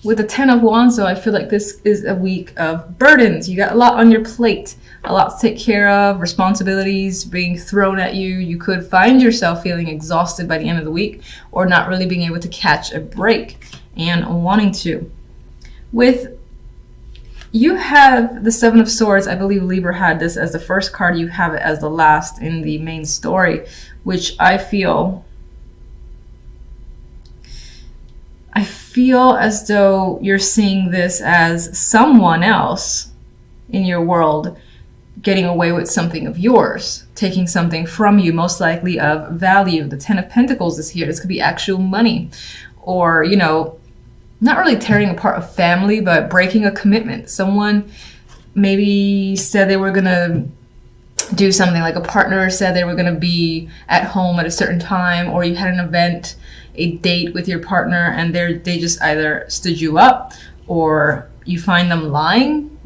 With the Ten of Wands, though, I feel like this is a week of burdens. You got a lot on your plate, a lot to take care of, responsibilities being thrown at you. You could find yourself feeling exhausted by the end of the week, or not really being able to catch a break and wanting to. With you have the Seven of Swords. I believe Libra had this as the first card. You have it as the last in the main story, which I feel as though you're seeing this as someone else in your world getting away with something of yours, taking something from you, most likely of value. The Ten of Pentacles is here. This could be actual money, or, you know, not really tearing apart a family, but breaking a commitment. Someone maybe said they were going to do something, like a partner said they were going to be at home at a certain time, or you had an event, a date with your partner, and they just either stood you up, or you find them lying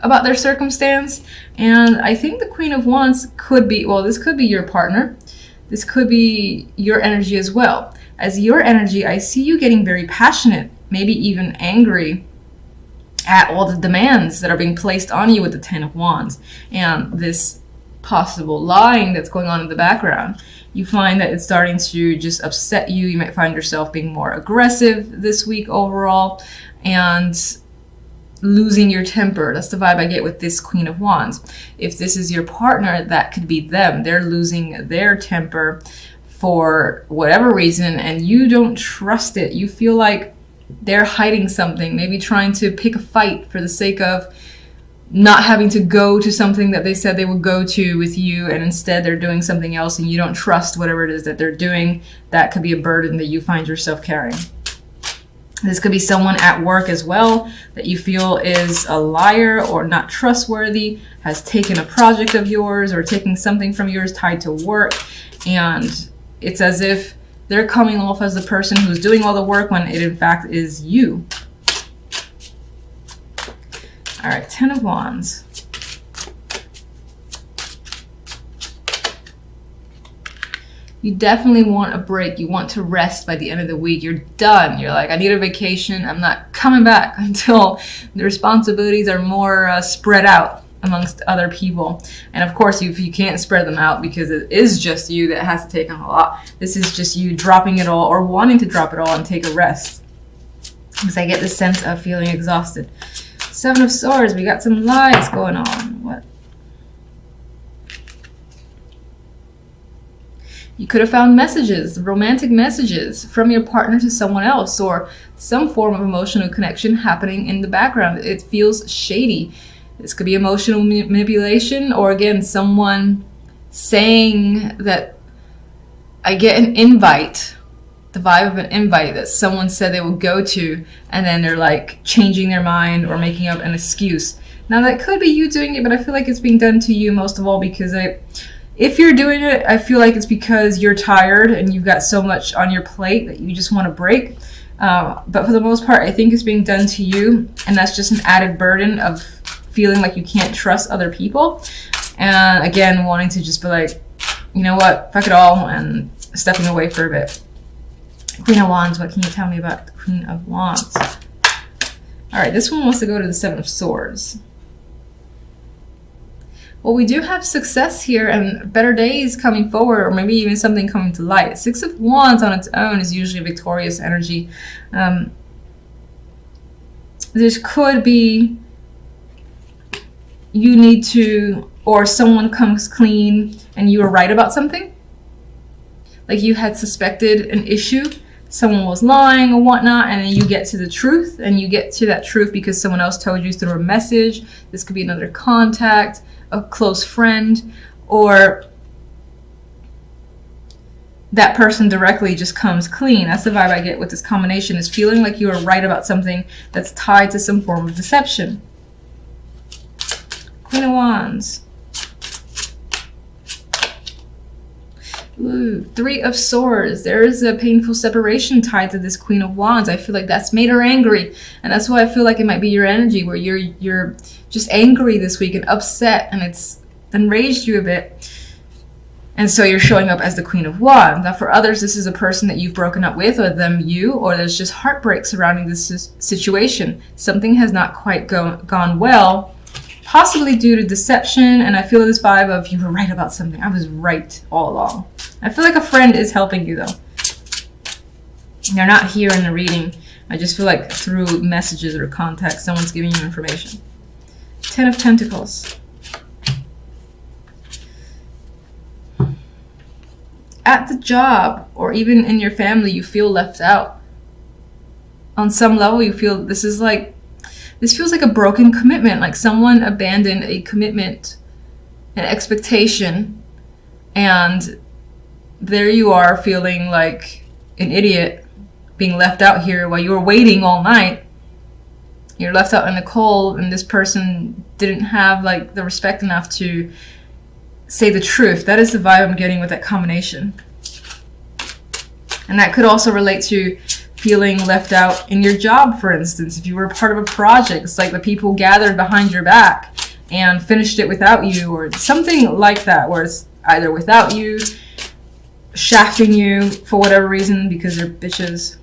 about their circumstance. And I think the Queen of Wands could be, well, this could be your partner. This could be your energy as well. As your energy, I see you getting very passionate, maybe even angry at all the demands that are being placed on you with the Ten of Wands and this possible lying that's going on in the background. You find that it's starting to just upset you. You might find yourself being more aggressive this week overall and losing your temper. That's the vibe I get with this Queen of Wands. If this is your partner, that could be them. They're losing their temper for whatever reason, and you don't trust it. You feel like they're hiding something, maybe trying to pick a fight for the sake of not having to go to something that they said they would go to with you, and instead they're doing something else, and you don't trust whatever it is that they're doing. That could be a burden that you find yourself carrying. This could be someone at work as well that you feel is a liar or not trustworthy, has taken a project of yours or taking something from yours tied to work, and it's as if they're coming off as the person who's doing all the work when it in fact is you. All right, Ten of Wands. You definitely want a break. You want to rest by the end of the week. You're done. You're like, I need a vacation. I'm not coming back until the responsibilities are more spread out amongst other people. And of course, if you can't spread them out because it is just you that has to take on a lot, this is just you dropping it all or wanting to drop it all and take a rest. Because I get the sense of feeling exhausted. Seven of Swords, we got some lies going on. What? You could have found messages, romantic messages from your partner to someone else, or some form of emotional connection happening in the background. It feels shady. This could be emotional manipulation, or again, someone saying that I get an invite, the vibe of an invite that someone said they will go to, and then they're like changing their mind or making up an excuse. Now that could be you doing it, but I feel like it's being done to you most of all, because if you're doing it, I feel like it's because you're tired and you've got so much on your plate that you just want to break. But for the most part, I think it's being done to you, and that's just an added burden of feeling like you can't trust other people. And again, wanting to just be like, you know what, fuck it all, and stepping away for a bit. Queen of Wands, what can you tell me about the Queen of Wands? All right, this one wants to go to the Seven of Swords. Well, we do have success here and better days coming forward, or maybe even something coming to light. Six of Wands on its own is usually a victorious energy. This could be you need to, or someone comes clean and you were right about something. Like you had suspected an issue, someone was lying or whatnot, and then you get to the truth, and you get to that truth because someone else told you through a message. This could be another contact, a close friend, or that person directly just comes clean. That's the vibe I get with this combination, is feeling like you are right about something that's tied to some form of deception. Queen of Wands. Ooh, Three of Swords. There is a painful separation tied to this Queen of Wands. I feel like that's made her angry, and that's why I feel like it might be your energy, where you're just angry this week and upset, and it's enraged you a bit. And so you're showing up as the Queen of Wands. Now for others, this is a person that you've broken up with, or them you, or there's just heartbreak surrounding this situation. Something has not quite gone well, possibly due to deception. And I feel this vibe of, you were right about something. I was right all along. I feel like a friend is helping you though. They're not here in the reading. I just feel like through messages or context, someone's giving you information. 10 of Pentacles. At the job or even in your family, you feel left out. On some level, you feel this feels like a broken commitment, like someone abandoned a commitment, an expectation, and there you are feeling like an idiot, being left out here while you were waiting all night. You're left out in the cold, and this person didn't have like the respect enough to say the truth. That is the vibe I'm getting with that combination. And that could also relate to feeling left out in your job, for instance. If you were part of a project, it's like the people gathered behind your back and finished it without you, or something like that, where it's either without you, shafting you for whatever reason because they're bitches.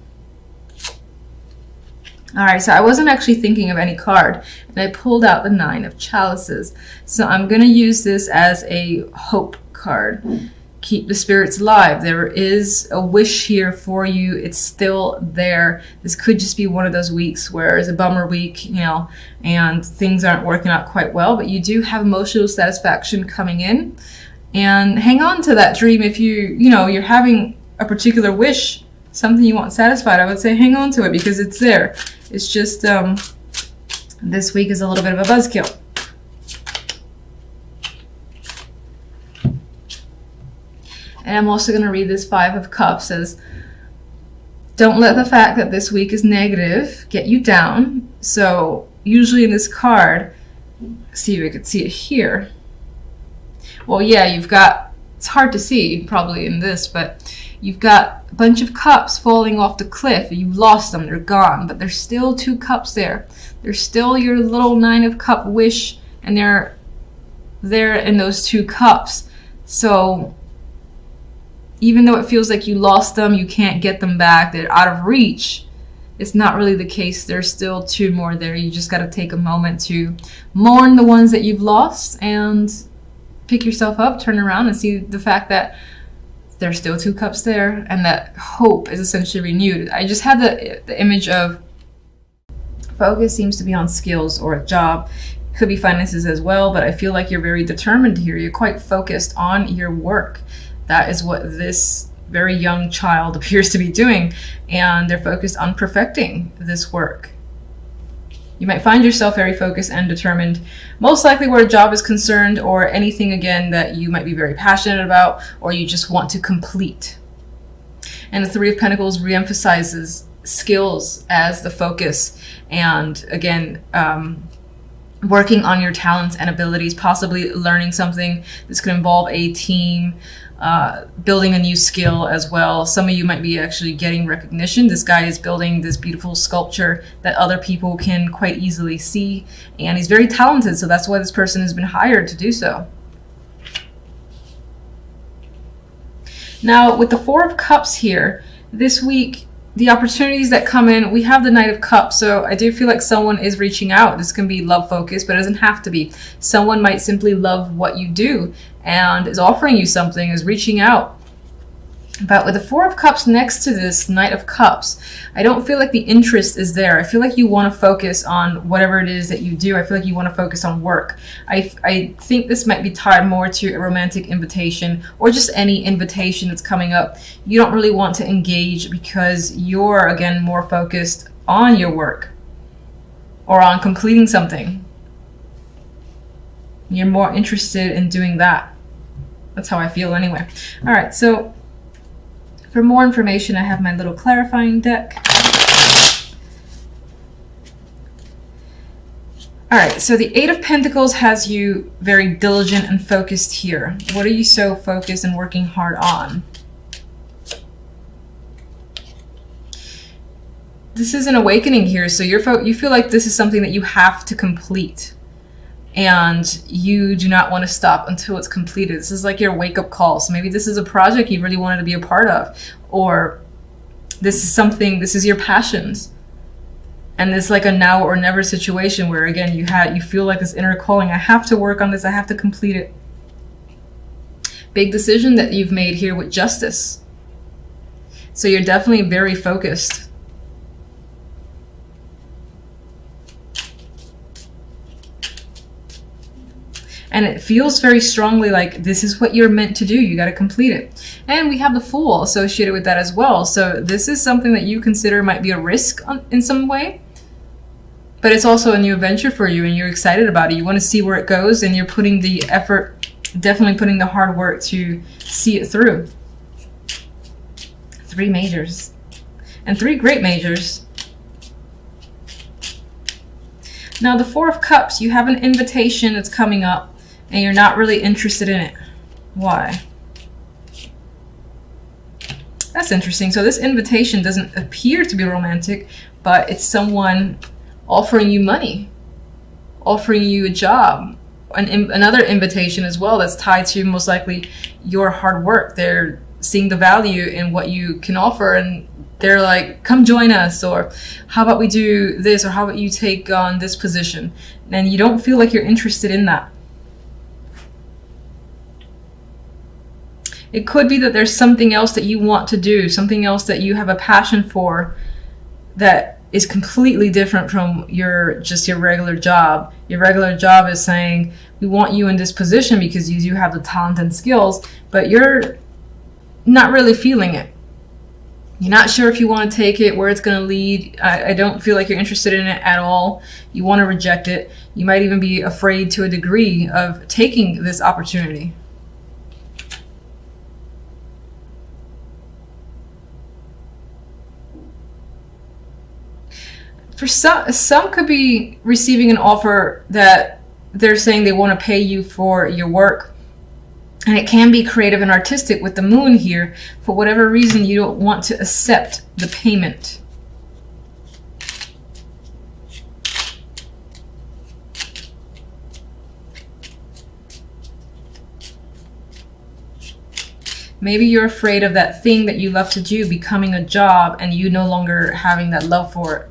Alright, so I wasn't actually thinking of any card, and I pulled out the 9 of Chalices. So I'm going to use this as a hope card. Keep the spirits alive. There is a wish here for you. It's still there. This could just be one of those weeks where it's a bummer week, you know, and things aren't working out quite well, but you do have emotional satisfaction coming in. And hang on to that dream. If you're having a particular wish, something you want satisfied, I would say hang on to it because it's there. It's just this week is a little bit of a buzzkill. And I'm also going to read this 5 of Cups as, don't let the fact that this week is negative get you down. So usually in this card, see if we could see it here. Well, yeah, you've got, it's hard to see probably in this, but you've got a bunch of cups falling off the cliff. You've lost them, they're gone, but there's still 2 cups there. There's still your little 9 of Cup wish, and they're there in those 2 cups. So even though it feels like you lost them, you can't get them back, they're out of reach, it's not really the case. There's still 2 more there. You just got to take a moment to mourn the ones that you've lost and pick yourself up, turn around and see the fact that there's still 2 cups there and that hope is essentially renewed. I just had the image of focus seems to be on skills or a job. Could be finances as well, but I feel like you're very determined here. You're quite focused on your work. That is what this very young child appears to be doing, and they're focused on perfecting this work. You might find yourself very focused and determined, most likely where a job is concerned, or anything again that you might be very passionate about or you just want to complete. And the 3 of Pentacles reemphasizes skills as the focus, and again, working on your talents and abilities, possibly learning something. This could involve a team, building a new skill as well. Some of you might be actually getting recognition. This guy is building this beautiful sculpture that other people can quite easily see, and he's very talented, so that's why this person has been hired to do so. Now with the 4 of Cups here, this week, the opportunities that come in, we have the Knight of Cups, so I do feel like someone is reaching out. This can be love focused, but it doesn't have to be. Someone might simply love what you do and is offering you something, is reaching out. But with the 4 of Cups next to this Knight of Cups, I don't feel like the interest is there. I feel like you want to focus on whatever it is that you do. I feel like you want to focus on work. I think this might be tied more to a romantic invitation or just any invitation that's coming up. You don't really want to engage because you're, again, more focused on your work or on completing something. You're more interested in doing that. That's how I feel anyway. All right, so for more information, I have my little clarifying deck. All right, so the 8 of Pentacles has you very diligent and focused here. What are you so focused and working hard on? This is an awakening here, so you feel like this is something that you have to complete. and you do not want to stop until it's completed. This is like your wake-up call. So maybe this is a project you really wanted to be a part of, or this is your passions. And it's like a now or never situation where, again, you feel like this inner calling. I have to work on this. I have to complete it. Big decision that you've made here with justice. So you're definitely very focused. And it feels very strongly like this is what you're meant to do. You got to complete it. And we have the Fool associated with that as well. So this is something that you consider might be a risk in some way. But it's also a new adventure for you, and you're excited about it. You want to see where it goes, and you're putting the effort, definitely putting the hard work to see it through. 3 majors. And 3 great majors. Now the 4 of Cups, you have an invitation that's coming up, and you're not really interested in it. Why? That's interesting. So this invitation doesn't appear to be romantic, but it's someone offering you money, offering you a job, another invitation as well that's tied to most likely your hard work. They're seeing the value in what you can offer, and they're like, come join us, or how about we do this, or how about you take on this position? And you don't feel like you're interested in that. It could be that there's something else that you want to do, something else that you have a passion for that is completely different from your regular job. Your regular job is saying, we want you in this position because you do have the talent and skills, but you're not really feeling it. You're not sure if you want to take it, where it's going to lead. I don't feel like you're interested in it at all. You want to reject it. You might even be afraid to a degree of taking this opportunity. For some could be receiving an offer that they're saying they want to pay you for your work. And it can be creative and artistic with the Moon here. For whatever reason, you don't want to accept the payment. Maybe you're afraid of that thing that you love to do becoming a job and you no longer having that love for it.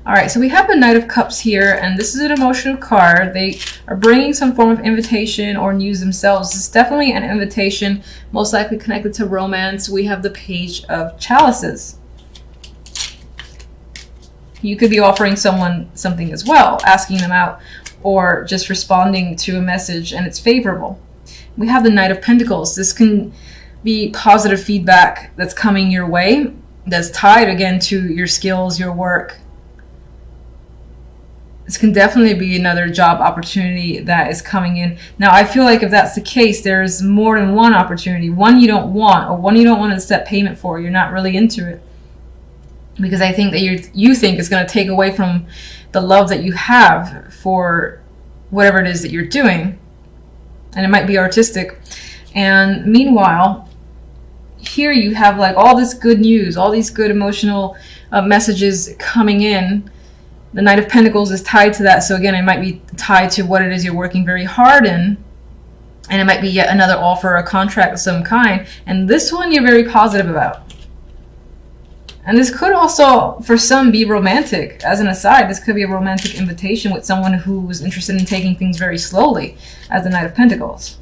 All right, so we have the Knight of Cups here, and this is an emotional card. They are bringing some form of invitation or news themselves. It's definitely an invitation, most likely connected to romance. We have the Page of Chalices. You could be offering someone something as well, asking them out, or just responding to a message and it's favorable. We have the Knight of Pentacles. This can be positive feedback that's coming your way, that's tied again to your skills, your work. This can definitely be another job opportunity that is coming in. Now, I feel like if that's the case, there's more than one opportunity. One you don't want, or one you don't want to set payment for. You're not really into it. Because I think that you think it's going to take away from the love that you have for whatever it is that you're doing. And it might be artistic. And meanwhile, here you have like all this good news, all these good emotional messages coming in. The Knight of Pentacles is tied to that. So again, it might be tied to what it is you're working very hard in. And it might be yet another offer, a contract of some kind. And this one you're very positive about. And this could also, for some, be romantic. As an aside, this could be a romantic invitation with someone who was interested in taking things very slowly, as the Knight of Pentacles.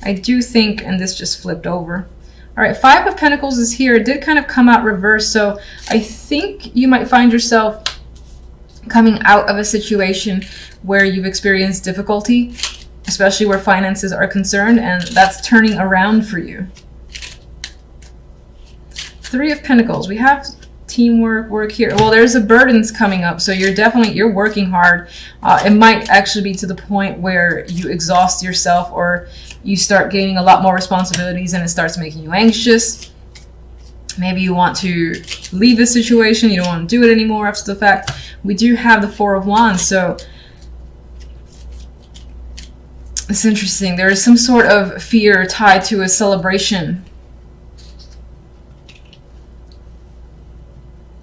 I do think, and this just flipped over. All right, Five of Pentacles is here. It did kind of come out reverse, so I think you might find yourself coming out of a situation where you've experienced difficulty, especially where finances are concerned, and that's turning around for you. Three of Pentacles. We have teamwork, work here. Well, there's a burdens coming up, so you're working hard. It might actually be to the point where you exhaust yourself, or you start gaining a lot more responsibilities and it starts making you anxious. Maybe you want to leave the situation, you don't want to do it anymore after the fact. We do have the Four of Wands, so it's interesting. There is some sort of fear tied to a celebration.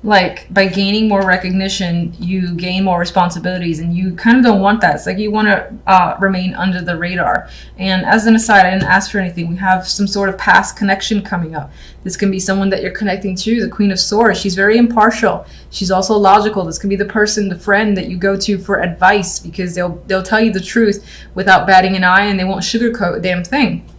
like by gaining more recognition, you gain more responsibilities, and you kind of don't want that. It's like you want to remain under the radar. And as an aside, I didn't ask for anything. We have some sort of past connection coming up. This can be someone that you're connecting to, the Queen of Swords. She's very impartial. She's also logical. This can be the person, the friend that you go to for advice, because they'll tell you the truth without batting an eye, and they won't sugarcoat a damn thing.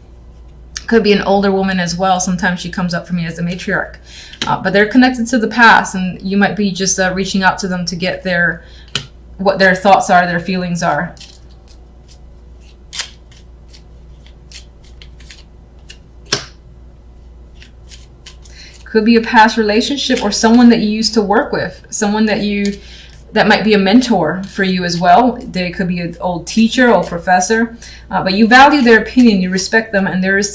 Could be an older woman as well. Sometimes she comes up for me as a matriarch, but they're connected to the past, and you might be just reaching out to them to get what their thoughts are, their feelings are. Could be a past relationship or someone that you used to work with, someone that might be a mentor for you as well. They could be an old teacher or professor, but you value their opinion, you respect them, and there's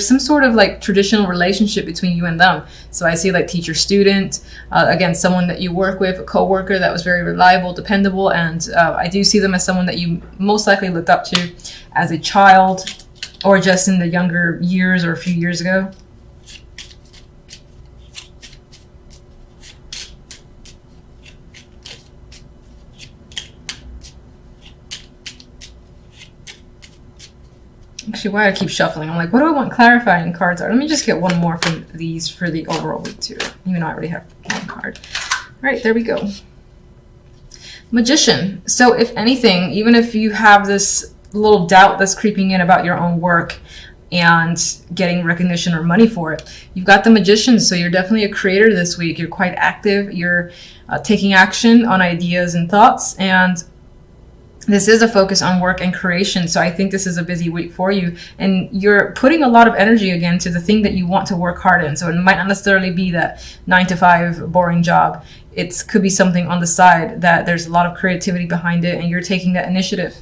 some sort of like traditional relationship between you and them. So I see like teacher-student, again, someone that you work with, a co-worker that was very reliable, dependable, and I do see them as someone that you most likely looked up to as a child or just in the younger years or a few years ago. Actually, why I keep shuffling, I'm like, what do I want clarifying cards are? Let me just get one more from these for the overall week too, even though I already have one card. All right, there we go. Magician. So if anything, even if you have this little doubt that's creeping in about your own work and getting recognition or money for it, you've got the Magician. So you're definitely a creator this week. You're quite active. You're taking action on ideas and thoughts, and this is a focus on work and creation. So I think this is a busy week for you, and you're putting a lot of energy again to the thing that you want to work hard in. So it might not necessarily be that 9-to-5 boring job. It could be something on the side that there's a lot of creativity behind it, and you're taking that initiative.